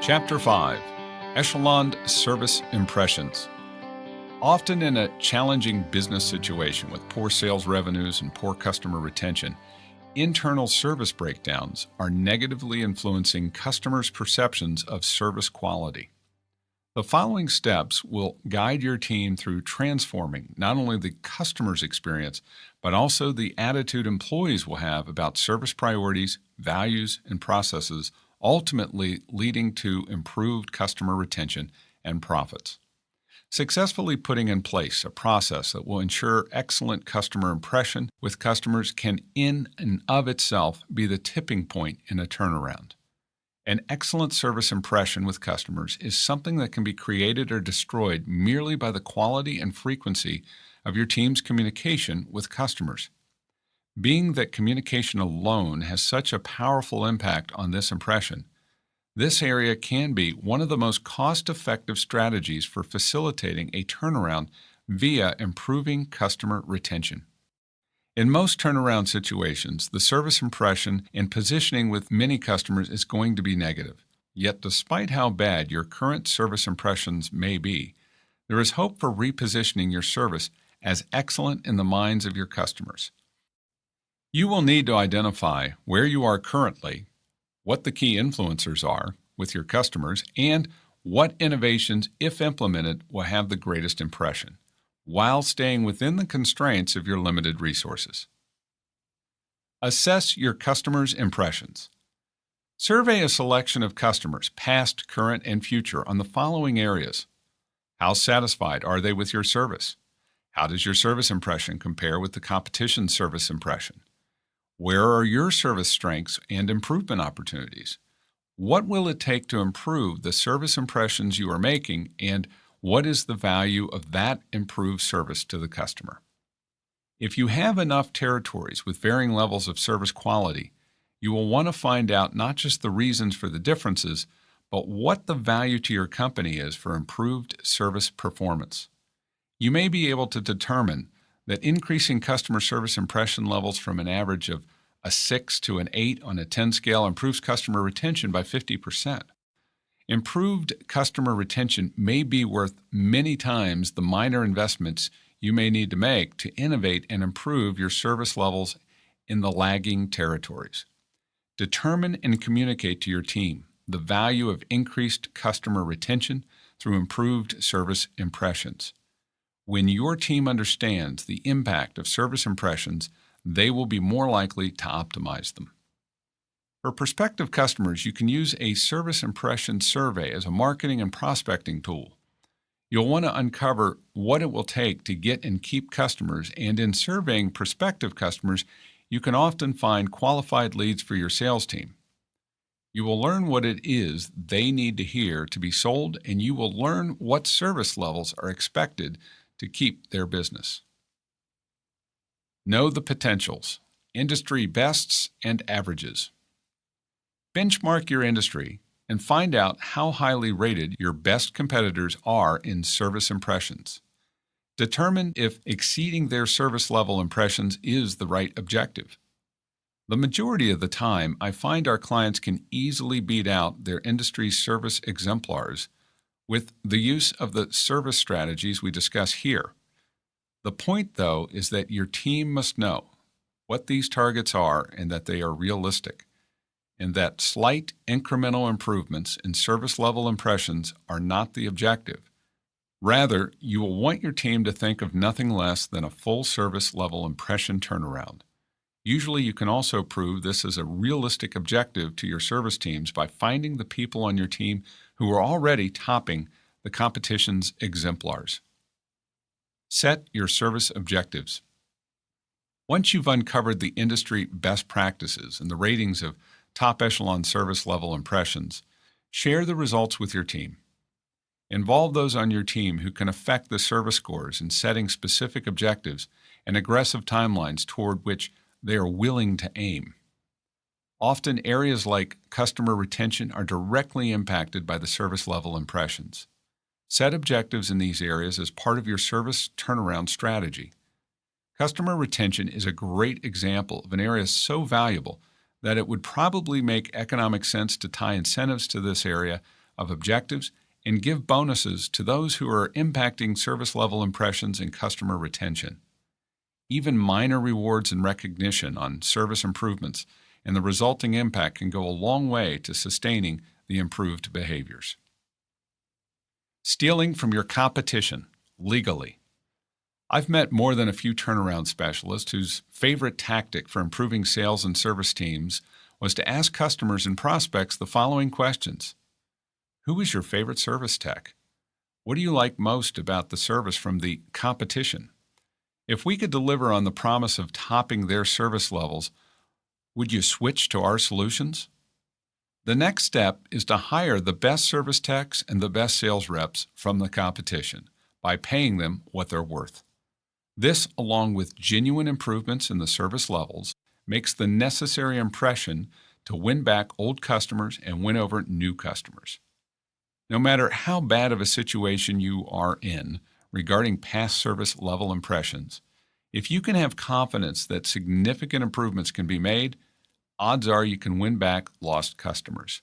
Chapter 5 Echeloned Service Impressions. Often in a challenging business situation with poor sales revenues and poor customer retention, internal service breakdowns are negatively influencing customers' perceptions of service quality. The following steps will guide your team through transforming not only the customer's experience, but also the attitude employees will have about service priorities, values, and processes, ultimately leading to improved customer retention and profits. Successfully putting in place a process that will ensure excellent customer impression with customers can in and of itself be the tipping point in a turnaround. An excellent service impression with customers is something that can be created or destroyed merely by the quality and frequency of your team's communication with customers. Being that communication alone has such a powerful impact on this impression, this area can be one of the most cost-effective strategies for facilitating a turnaround via improving customer retention. In most turnaround situations, the service impression and positioning with many customers is going to be negative. Yet despite how bad your current service impressions may be, there is hope for repositioning your service as excellent in the minds of your customers. You will need to identify where you are currently, what the key influencers are with your customers, and what innovations, if implemented, will have the greatest impression, while staying within the constraints of your limited resources. Assess your customers' impressions. Survey a selection of customers, past, current, and future, on the following areas. How satisfied are they with your service? How does your service impression compare with the competition's service impression? Where are your service strengths and improvement opportunities? What will it take to improve the service impressions you are making, and what is the value of that improved service to the customer? If you have enough territories with varying levels of service quality, you will want to find out not just the reasons for the differences, but what the value to your company is for improved service performance. You may be able to determine that increasing customer service impression levels from an average of a 6 to an 8 on a 10 scale improves customer retention by 50%. Improved customer retention may be worth many times the minor investments you may need to make to innovate and improve your service levels in the lagging territories. Determine and communicate to your team the value of increased customer retention through improved service impressions. When your team understands the impact of service impressions, they will be more likely to optimize them. For prospective customers, you can use a service impression survey as a marketing and prospecting tool. You'll want to uncover what it will take to get and keep customers, and in surveying prospective customers, you can often find qualified leads for your sales team. You will learn what it is they need to hear to be sold, and you will learn what service levels are expected to keep their business. Know the potentials, industry bests and averages. Benchmark your industry and find out how highly rated your best competitors are in service impressions. Determine if exceeding their service level impressions is the right objective. The majority of the time, I find our clients can easily beat out their industry's service exemplars with the use of the service strategies we discuss here. The point, though, is that your team must know what these targets are and that they are realistic, and that slight incremental improvements in service level impressions are not the objective. Rather, you will want your team to think of nothing less than a full service level impression turnaround. Usually, you can also prove this as a realistic objective to your service teams by finding the people on your team who are already topping the competition's exemplars. Set your service objectives. Once you've uncovered the industry best practices and the ratings of top echelon service level impressions, share the results with your team. Involve those on your team who can affect the service scores in setting specific objectives and aggressive timelines toward which they are willing to aim. Often, areas like customer retention are directly impacted by the service level impressions. Set objectives in these areas as part of your service turnaround strategy. Customer retention is a great example of an area so valuable that it would probably make economic sense to tie incentives to this area of objectives and give bonuses to those who are impacting service level impressions and customer retention. Even minor rewards and recognition on service improvements and the resulting impact can go a long way to sustaining the improved behaviors. Stealing from your competition legally. I've met more than a few turnaround specialists whose favorite tactic for improving sales and service teams was to ask customers and prospects the following questions. Who is your favorite service tech? What do you like most about the service from the competition? If we could deliver on the promise of topping their service levels, would you switch to our solutions? The next step is to hire the best service techs and the best sales reps from the competition by paying them what they're worth. This, along with genuine improvements in the service levels, makes the necessary impression to win back old customers and win over new customers. No matter how bad of a situation you are in regarding past service level impressions, if you can have confidence that significant improvements can be made, odds are you can win back lost customers.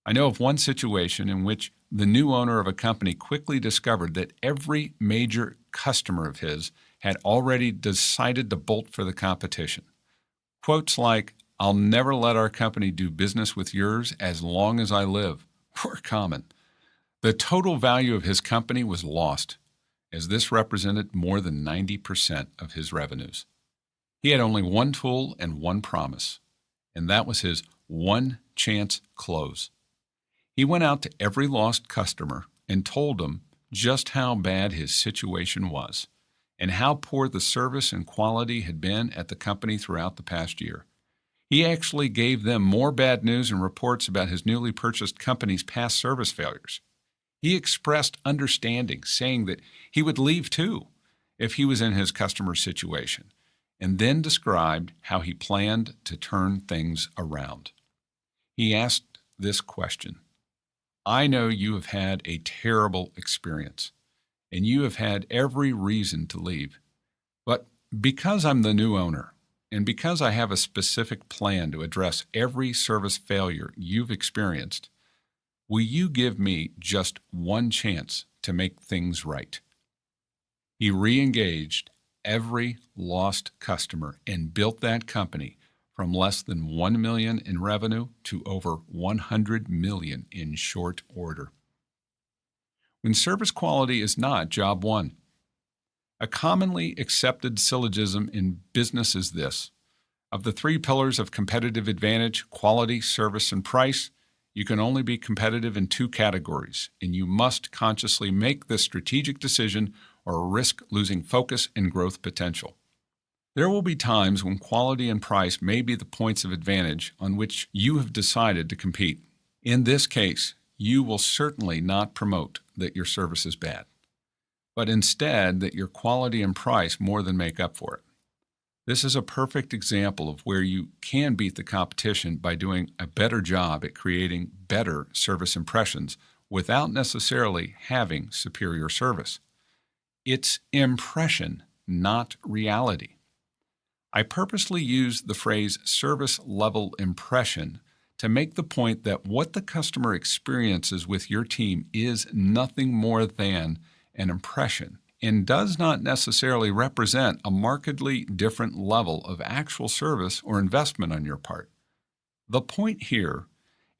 I know of one situation in which the new owner of a company quickly discovered that every major customer of his had already decided to bolt for the competition. Quotes like, "I'll never let our company do business with yours as long as I live," were common. The total value of his company was lost, as this represented more than 90% of his revenues. He had only one tool and one promise, and that was his one chance close. He went out to every lost customer and told them just how bad his situation was and how poor the service and quality had been at the company throughout the past year. He actually gave them more bad news and reports about his newly purchased company's past service failures. He expressed understanding, saying that he would leave too if he was in his customer's situation, and then described how he planned to turn things around. He asked this question: I know you have had a terrible experience, and you have had every reason to leave. But because I'm the new owner, and because I have a specific plan to address every service failure you've experienced, will you give me just one chance to make things right? He re-engaged every lost customer and built that company from less than $1 million in revenue to over $100 million in short order. When service quality is not job one. A commonly accepted syllogism in business is this: of the three pillars of competitive advantage, quality, service, and price, you can only be competitive in two categories, and you must consciously make this strategic decision or risk losing focus and growth potential. There will be times when quality and price may be the points of advantage on which you have decided to compete. In this case, you will certainly not promote that your service is bad, but instead that your quality and price more than make up for it. This is a perfect example of where you can beat the competition by doing a better job at creating better service impressions without necessarily having superior service. It's impression, not reality. I purposely use the phrase service level impression to make the point that what the customer experiences with your team is nothing more than an impression and does not necessarily represent a markedly different level of actual service or investment on your part. The point here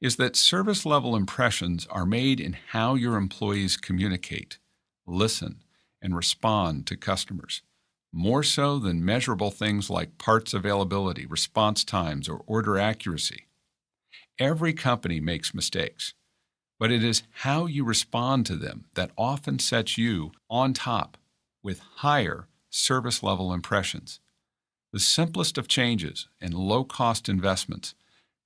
is that service level impressions are made in how your employees communicate, listen, and respond to customers, more so than measurable things like parts availability, response times, or order accuracy. Every company makes mistakes, but it is how you respond to them that often sets you on top with higher service level impressions. The simplest of changes and low-cost investments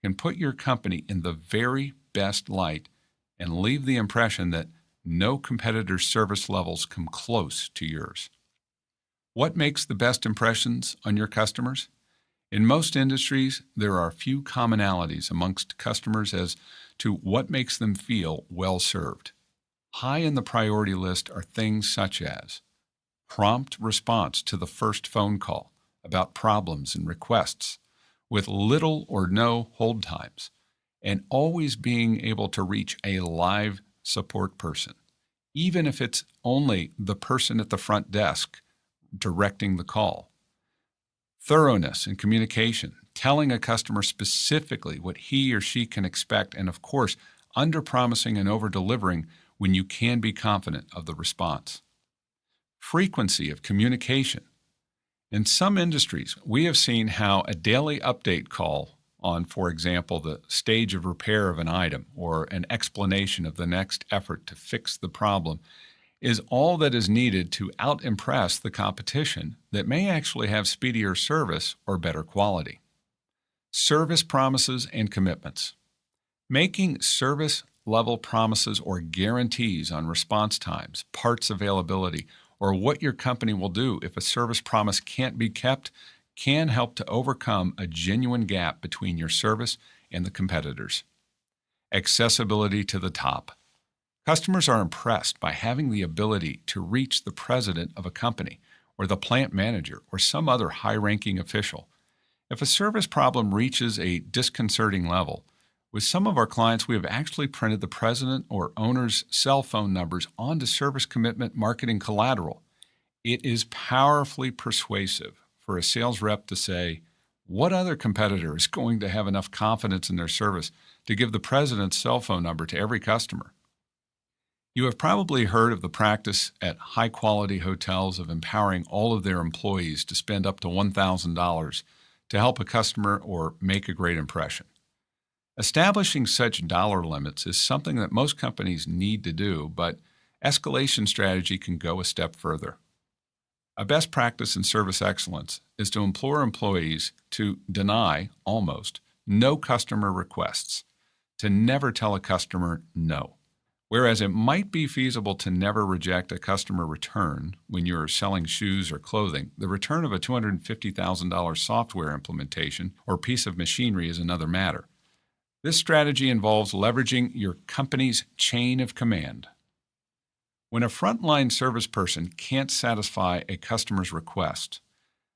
can put your company in the very best light and leave the impression that no competitor's service levels come close to yours. What makes the best impressions on your customers? In most industries, there are a few commonalities amongst customers as to what makes them feel well served. High in the priority list are things such as prompt response to the first phone call about problems and requests, with little or no hold times, and always being able to reach a live support person, even if it's only the person at the front desk directing the call. Thoroughness in communication, telling a customer specifically what he or she can expect, and of course, under-promising and over-delivering when you can be confident of the response. Frequency of communication. In some industries, we have seen how a daily update call on, for example, the stage of repair of an item or an explanation of the next effort to fix the problem is all that is needed to out-impress the competition that may actually have speedier service or better quality. Service promises and commitments. Making service-level promises or guarantees on response times, parts availability, or what your company will do if a service promise can't be kept can help to overcome a genuine gap between your service and the competitors. Accessibility to the top. Customers are impressed by having the ability to reach the president of a company or the plant manager or some other high-ranking official. If a service problem reaches a disconcerting level, with some of our clients, we have actually printed the president or owner's cell phone numbers onto service commitment marketing collateral. It is powerfully persuasive for a sales rep to say, what other competitor is going to have enough confidence in their service to give the president's cell phone number to every customer? You have probably heard of the practice at high-quality hotels of empowering all of their employees to spend up to $1,000 to help a customer or make a great impression. Establishing such dollar limits is something that most companies need to do, but escalation strategy can go a step further. A best practice in service excellence is to implore employees to deny, almost, no customer requests, to never tell a customer no. Whereas it might be feasible to never reject a customer return when you're selling shoes or clothing, the return of a $250,000 software implementation or piece of machinery is another matter. This strategy involves leveraging your company's chain of command. When a frontline service person can't satisfy a customer's request,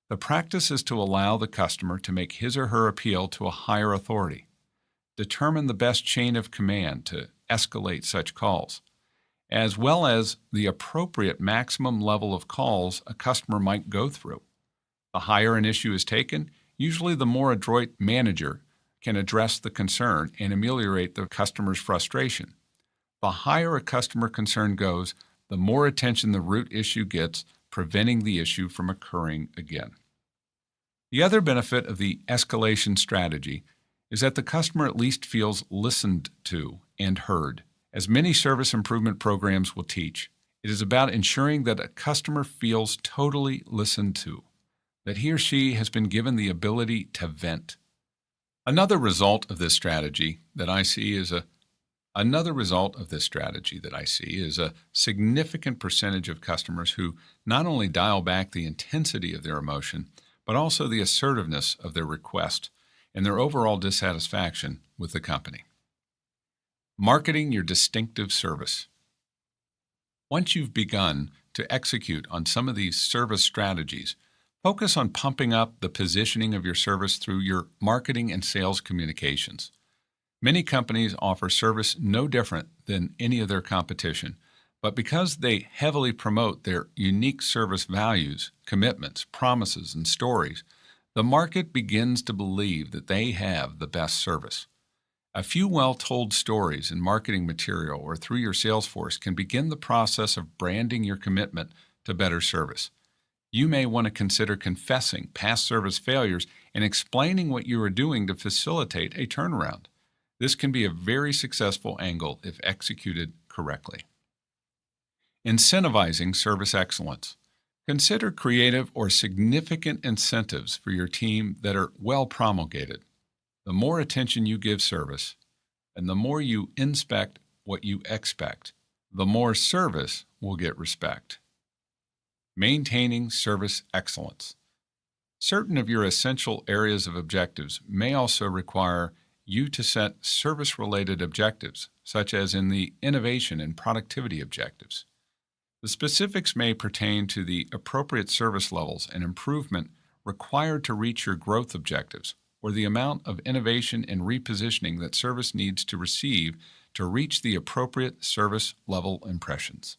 the practice is to allow the customer to make his or her appeal to a higher authority. Determine the best chain of command to escalate such calls, as well as the appropriate maximum level of calls a customer might go through. The higher an issue is taken, usually the more adroit manager can address the concern and ameliorate the customer's frustration. The higher a customer concern goes, the more attention the root issue gets, preventing the issue from occurring again. The other benefit of the escalation strategy is that the customer at least feels listened to and heard. As many service improvement programs will teach, it is about ensuring that a customer feels totally listened to, that he or she has been given the ability to vent. Another result of this strategy that I see is a significant percentage of customers who not only dial back the intensity of their emotion, but also the assertiveness of their request and their overall dissatisfaction with the company. Marketing your distinctive service. Once you've begun to execute on some of these service strategies, focus on pumping up the positioning of your service through your marketing and sales communications. Many companies offer service no different than any of their competition, but because they heavily promote their unique service values, commitments, promises, and stories, the market begins to believe that they have the best service. A few well-told stories in marketing material or through your sales force can begin the process of branding your commitment to better service. You may want to consider confessing past service failures and explaining what you are doing to facilitate a turnaround. This can be a very successful angle if executed correctly. Incentivizing service excellence. Consider creative or significant incentives for your team that are well promulgated. The more attention you give service, and the more you inspect what you expect, the more service will get respect. Maintaining service excellence. Certain of your essential areas of objectives may also require you to set service-related objectives, such as in the innovation and productivity objectives. The specifics may pertain to the appropriate service levels and improvement required to reach your growth objectives, or the amount of innovation and repositioning that service needs to receive to reach the appropriate service level impressions.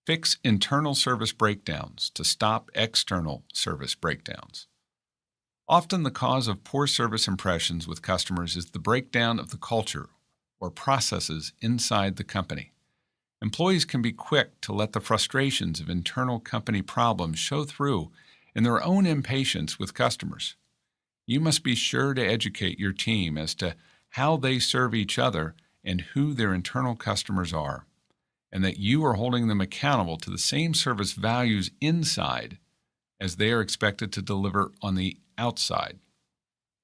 Fix internal service breakdowns to stop external service breakdowns. Often the cause of poor service impressions with customers is the breakdown of the culture or processes inside the company. Employees can be quick to let the frustrations of internal company problems show through in their own impatience with customers. You must be sure to educate your team as to how they serve each other and who their internal customers are, and that you are holding them accountable to the same service values inside as they are expected to deliver on the outside.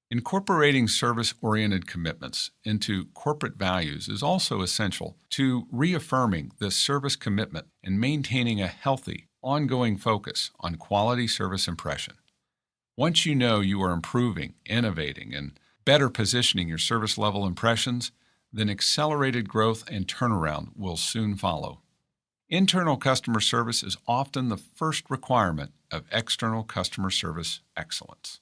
Incorporating service-oriented commitments into corporate values is also essential to reaffirming this service commitment and maintaining a healthy, ongoing focus on quality service impression. Once you know you are improving, innovating, and better positioning your service level impressions, then accelerated growth and turnaround will soon follow. Internal customer service is often the first requirement of external customer service excellence.